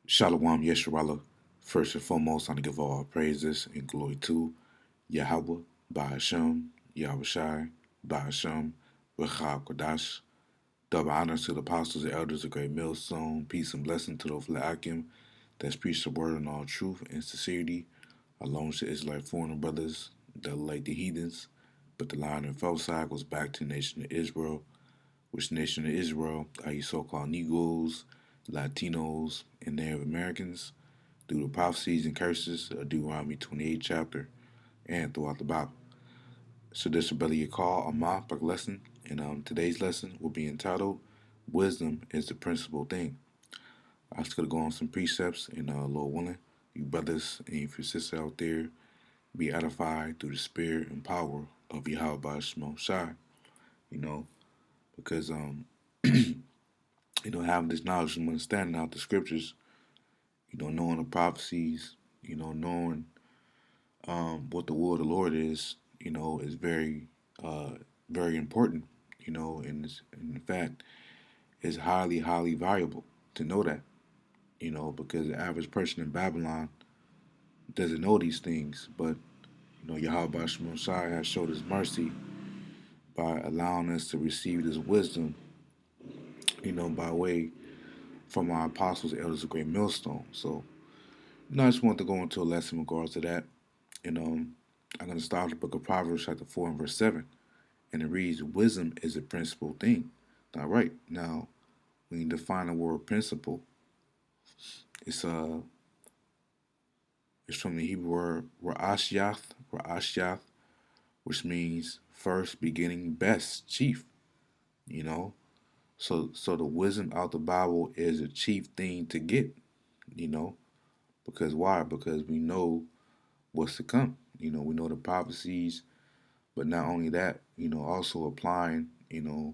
Shalom Yesharala. First and foremost, I want to give all praises and glory to Yahweh, Bahashem, Yahushai, Bahashem, Rechab Kodash. Double honors to the apostles and elders of Great Millstone. Peace and blessing to those Akim that's preached the word in all truth and sincerity, along with the Israelite foreign brothers that like the heathens. But the line and fell side goes back to the nation of Israel, which nation of Israel are you so-called Negroes, Latinos, and Native Americans through the prophecies and curses of Deuteronomy 28 chapter and throughout the Bible. So this will be your call on my book lesson, and today's lesson will be entitled "Wisdom is the Principal Thing." I was gonna go on some precepts and Lord willing, you brothers and your sisters out there be edified through the spirit and power of Yahweh Shemo Shai. You know, because having this knowledge and understanding out the scriptures, knowing the prophecies, knowing what the will of the Lord is, is very, uh, very important, and in fact, is highly, highly valuable to know that, because the average person in Babylon doesn't know these things, but, Yahweh Shai has showed his mercy by allowing us to receive this wisdom, by way from our apostles, elders of Great Millstone. So, I just want to go into a lesson in regards to that. And I'm going to start the book of Proverbs, chapter 4 and verse 7. And it reads, "Wisdom is a principal thing." All right. Now, when you define the word principle, it's uh it's from the Hebrew word ra'ashiath, which means first, beginning, best, chief. You know, so the wisdom out the Bible is a chief thing to get. You know, because why? Because we know what's to come. We know the prophecies, but not only that, also applying, the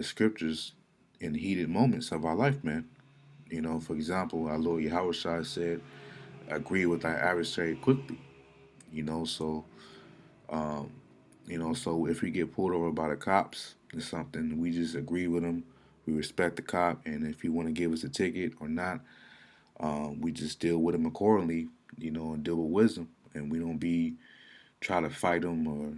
scriptures in heated moments of our life, man. For example, our Lord Yahweh Shai said, "Agree with thy adversary quickly." You know, so um, so if we get pulled over by the cops or something, we just agree with them. We respect the cop, and if he want to give us a ticket or not, we just deal with him accordingly. And deal with wisdom, and we don't be try to fight him or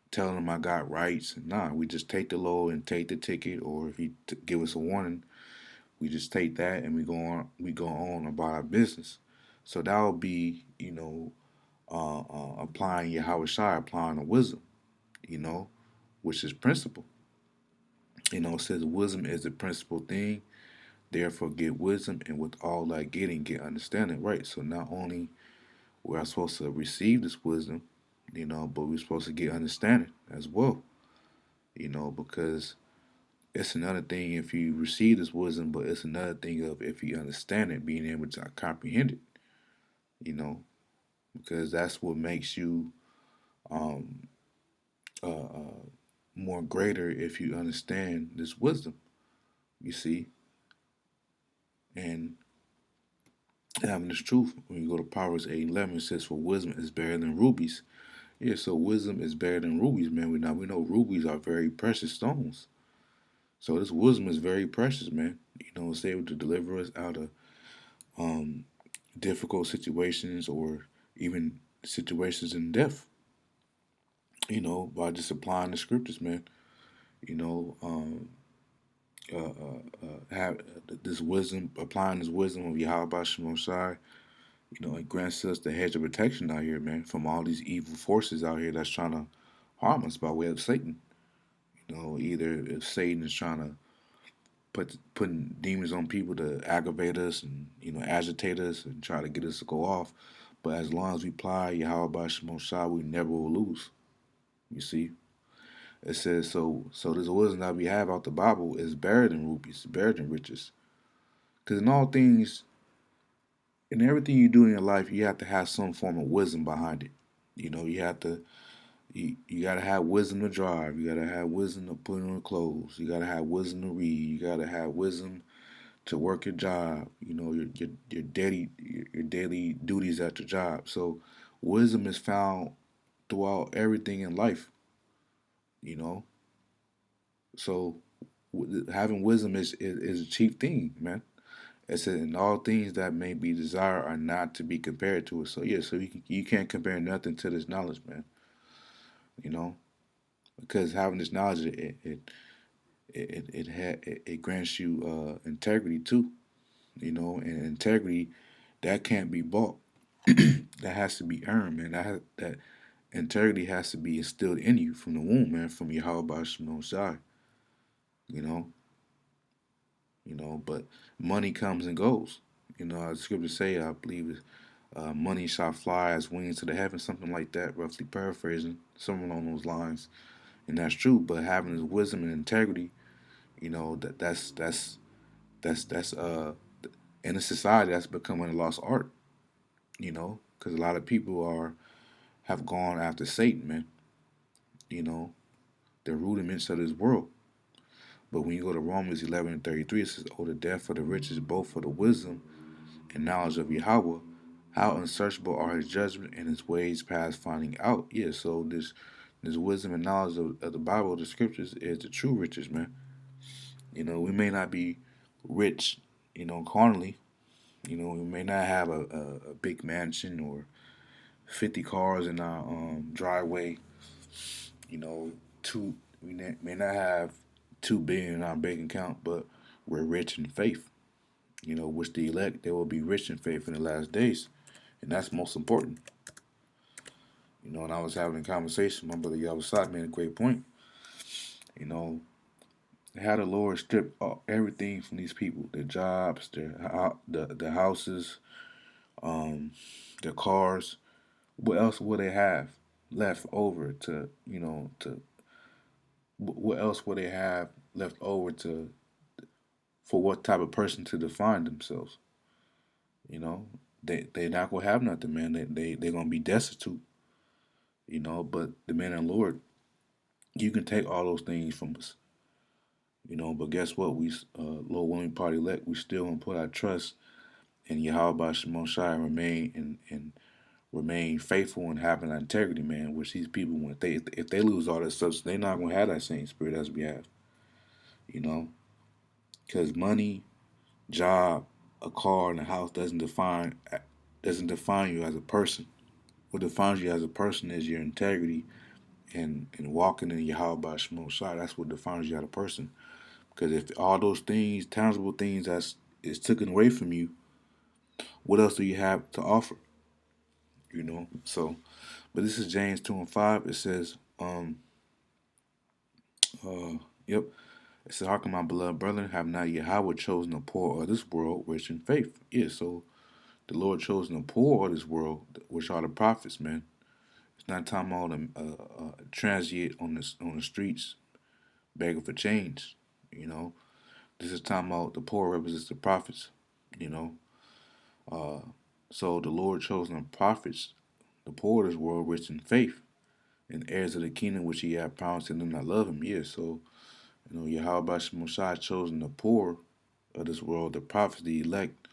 telling him I got rights. Nah, we just take the law and take the ticket, or if he give us a warning, we just take that and we go on. We go on about our business. So that would be, applying Yahweh Shai, applying the wisdom, you know, which is principle. It says wisdom is the principal thing. Therefore, get wisdom, and with all that getting, get understanding. Right. So not only we are supposed to receive this wisdom, but we're supposed to get understanding as well. Because it's another thing if you receive this wisdom, but it's another thing of if you understand it, being able to comprehend it, you know, because that's what makes you um, more greater if you understand this wisdom, you see, and having this truth. When you go to Proverbs 8:11, it says, "For wisdom is better than rubies." Yeah, so wisdom is better than rubies, man. We know rubies are very precious stones. So this wisdom is very precious, man. It's able to deliver us out of um, difficult situations or even situations in death, by just applying the scriptures, man. You know, um, have this wisdom, applying this wisdom of Yahweh Shai, it grants us the hedge of protection out here, man, from all these evil forces out here that's trying to harm us by way of Satan. Either if Satan is trying to putting demons on people to aggravate us and agitate us and try to get us to go off. But as long as we apply Yahweh Shemo Shai, we never will lose. You see, it says so. So this wisdom that we have out the Bible is better than rubies, better than riches. Because in all things, in everything you do in your life, you have to have some form of wisdom behind it. You have to. You gotta have wisdom to drive. You gotta have wisdom to put on clothes. You gotta have wisdom to read. You gotta have wisdom to work your job, your daily duties at your job. So wisdom is found throughout everything in life, you know. So having wisdom is a cheap thing, man. It says, "And all things that may be desired are not to be compared to it." So yeah, so you can't compare nothing to this knowledge, man. You know, because having this knowledge, it grants you integrity too. You know, and integrity that can't be bought. That has to be earned, man. That integrity has to be instilled in you from the womb, man, from Yahweh Shimon Shai. You know, but money comes and goes. The scriptures say, I believe, money shall fly as wings to the heavens, something like that, roughly paraphrasing, something along those lines. And that's true. But having this wisdom and integrity, that's in a society that's becoming a lost art. Because a lot of people have gone after Satan, man. You know, the rudiments of this world. But when you go to Romans 11:33, it says, "Oh, the depth of the riches, both for the wisdom and knowledge of Yahweh, how unsearchable are his judgment and his ways past finding out." Yeah, so this wisdom and knowledge of the Bible, the scriptures, is the true riches, man. We may not be rich, carnally. We may not have a big mansion or 50 cars in our driveway. You know, two may not have 2 billion in our bank account, but we're rich in faith. Which the elect they will be rich in faith in the last days, and that's most important. And I was having a conversation. My brother Yabasat made a great point. You know, how the Lord stripped everything from these people: their jobs, their houses, um, their cars. What else will they have left over to what else will they have left over to for what type of person to define themselves? You know, they not gonna have nothing, man. They're gonna be destitute. But the man and Lord, you can take all those things from us. But guess what? Lord willing party elect, we still gonna put our trust in Yahweh Shemon Shai and remain faithful and having integrity, man. Which these people, when if they lose all that stuff, they're not gonna have that same spirit as we have. You know, because money, job, a car, and a house doesn't define you as a person. What defines you as a person is your integrity and walking in Yahweh Shemon Shai. That's what defines you as a person. Because if all those things, tangible things, that's is taken away from you, what else do you have to offer? So, but this is James 2:5. It says, yep. It says, "Hearken, my beloved brethren, have not Yahweh chosen the poor of this world, rich in faith?" Yeah, so the Lord chosen the poor of this world, which are the prophets, man. It's not talking about a transient on the streets begging for change. You know, this is talking about the poor represents the prophets. You know, uh, so the Lord chosen the prophets, the poor of this world, rich in faith, and heirs of the kingdom which He had promised to them that love Him. Yeah, so Yahweh Shemashai chosen the poor of this world, the prophets, the elect,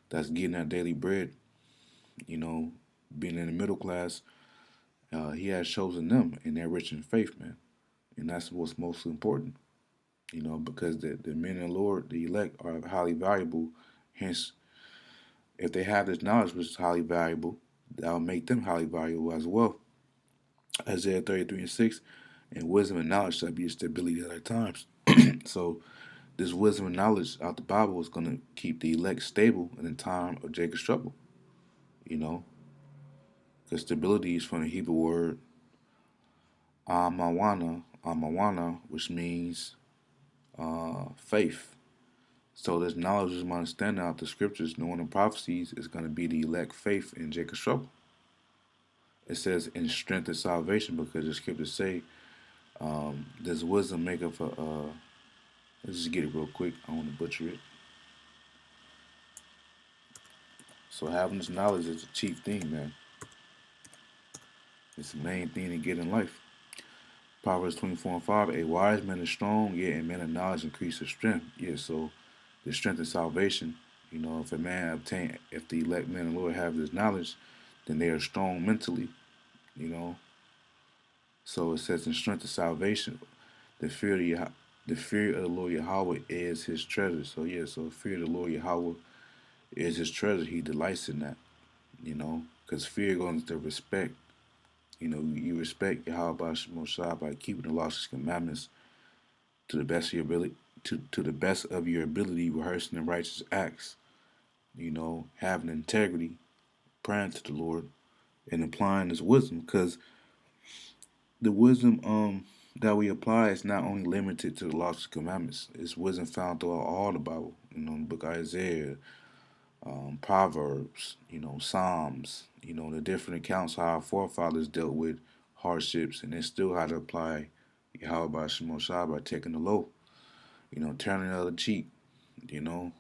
that's getting their daily bread. You know, being in the middle class, He has chosen them, and they're rich in faith, man. And that's what's most important. Because the men and Lord, the elect, are highly valuable. Hence, if they have this knowledge which is highly valuable, that'll make them highly valuable as well. Isaiah 33:6, and wisdom and knowledge shall be a stability at our times. So this wisdom and knowledge out the Bible is going to keep the elect stable in the time of Jacob's trouble. You know, because stability is from the Hebrew word amawana, which means faith. So this knowledge is my understanding out the scriptures, knowing the prophecies, is going to be the elect faith in Jacob's trouble. It says in strength and salvation because the scriptures say this wisdom maketh a. Let's just get it real quick. I don't want to butcher it. So having this knowledge is the chief thing, man. It's the main thing to get in life. Proverbs 24:5. A wise man is strong, yet a man of knowledge increases strength. Yeah, so the strength and salvation. If the elect man and Lord have this knowledge, then they are strong mentally. You know, so it says in strength and salvation, the fear of the Lord Yahweh is His treasure. So yeah, so fear of the Lord Yahweh is his treasure. He delights in that, because fear goes to respect. You respect Yahweh Shai by keeping the laws and commandments to the best of your ability, to the best of your ability, rehearsing the righteous acts, having integrity, praying to the Lord, and applying His wisdom. Because the wisdom that we apply is not only limited to the laws and commandments. It's wisdom found throughout all the Bible. The book of Isaiah, Proverbs, Psalms. The different accounts how our forefathers dealt with hardships, and then still how to apply Yahweh Shai by taking the low. Turning the other cheek. You know,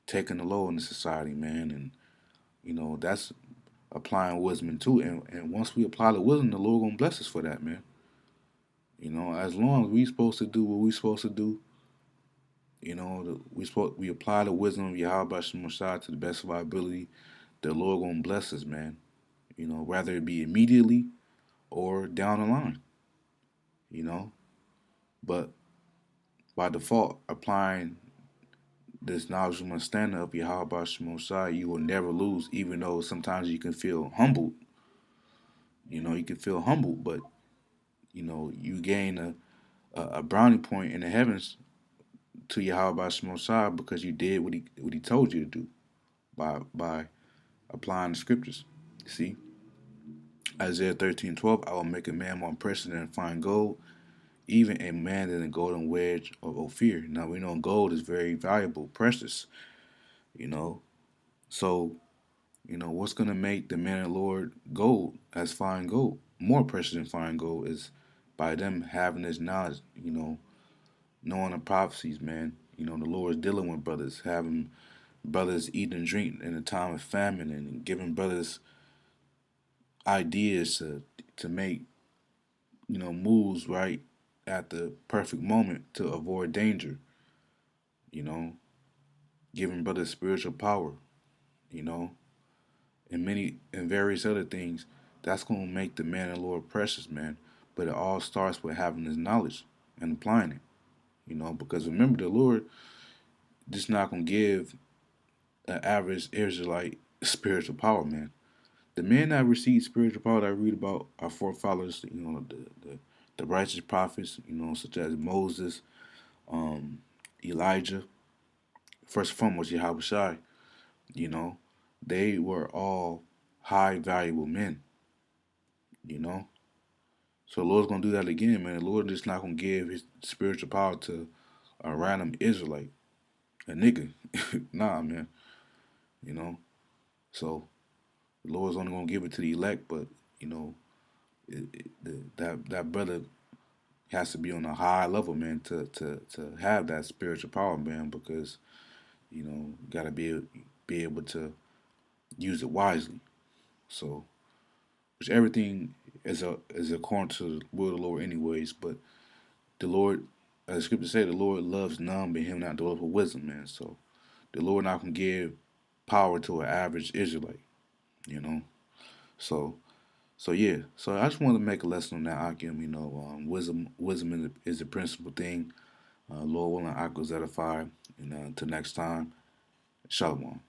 taking the low in the society, man, and that's applying wisdom too. And once we apply the wisdom, the Lord gonna bless us for that, man. As long as we supposed to do what we supposed to do, we apply the wisdom of Yahweh Shai to the best of our ability. The Lord gonna bless us, man. Whether it be immediately or down the line. You know, but by default, applying this knowledge and understanding of Yahweh Shai, you will never lose, even though sometimes you can feel humbled. You can feel humbled, but you gain a brownie point in the heavens to Yahweh Shai because you did what he told you to do by applying the scriptures. See, Isaiah 13:12, I will make a man more precious than fine gold, even a man than a golden wedge of Ophir. Now we know gold is very valuable, precious, you know. So, what's gonna make the man of the Lord gold as fine gold, more precious than fine gold, is by them having this knowledge, knowing the prophecies, man. The Lord is dealing with brothers, having brothers eat and drink in a time of famine, and giving brothers ideas to make moves right at the perfect moment to avoid danger. You know, giving brothers spiritual power. You know, and various other things. That's gonna make the man of the Lord precious, man. But it all starts with having this knowledge and applying it. Because remember the Lord just not gonna give an average Israelite spiritual power, man. The men that received spiritual power that I read about our forefathers, the righteous prophets, such as Moses, um, Elijah, first and foremost Yahweh Shai, you know, they were all high valuable men, you know. So the Lord's gonna do that again, man. The Lord just not gonna give his spiritual power to a random Israelite, a nigga. Nah, man. You know. So the Lord's only gonna give it to the elect, but that brother has to be on a high level, man, to have that spiritual power, man, because you gotta be able to use it wisely. So, which everything is according to the will of the Lord, anyways. But the Lord, as the scripture say, the Lord loves none but him not dwelleth with wisdom, man. So the Lord not gonna give power to an average Israelite, you know. So yeah. So I just wanted to make a lesson on that, Akim. Wisdom is the principal thing. Lord willing, I go edify. And until next time, Shalom.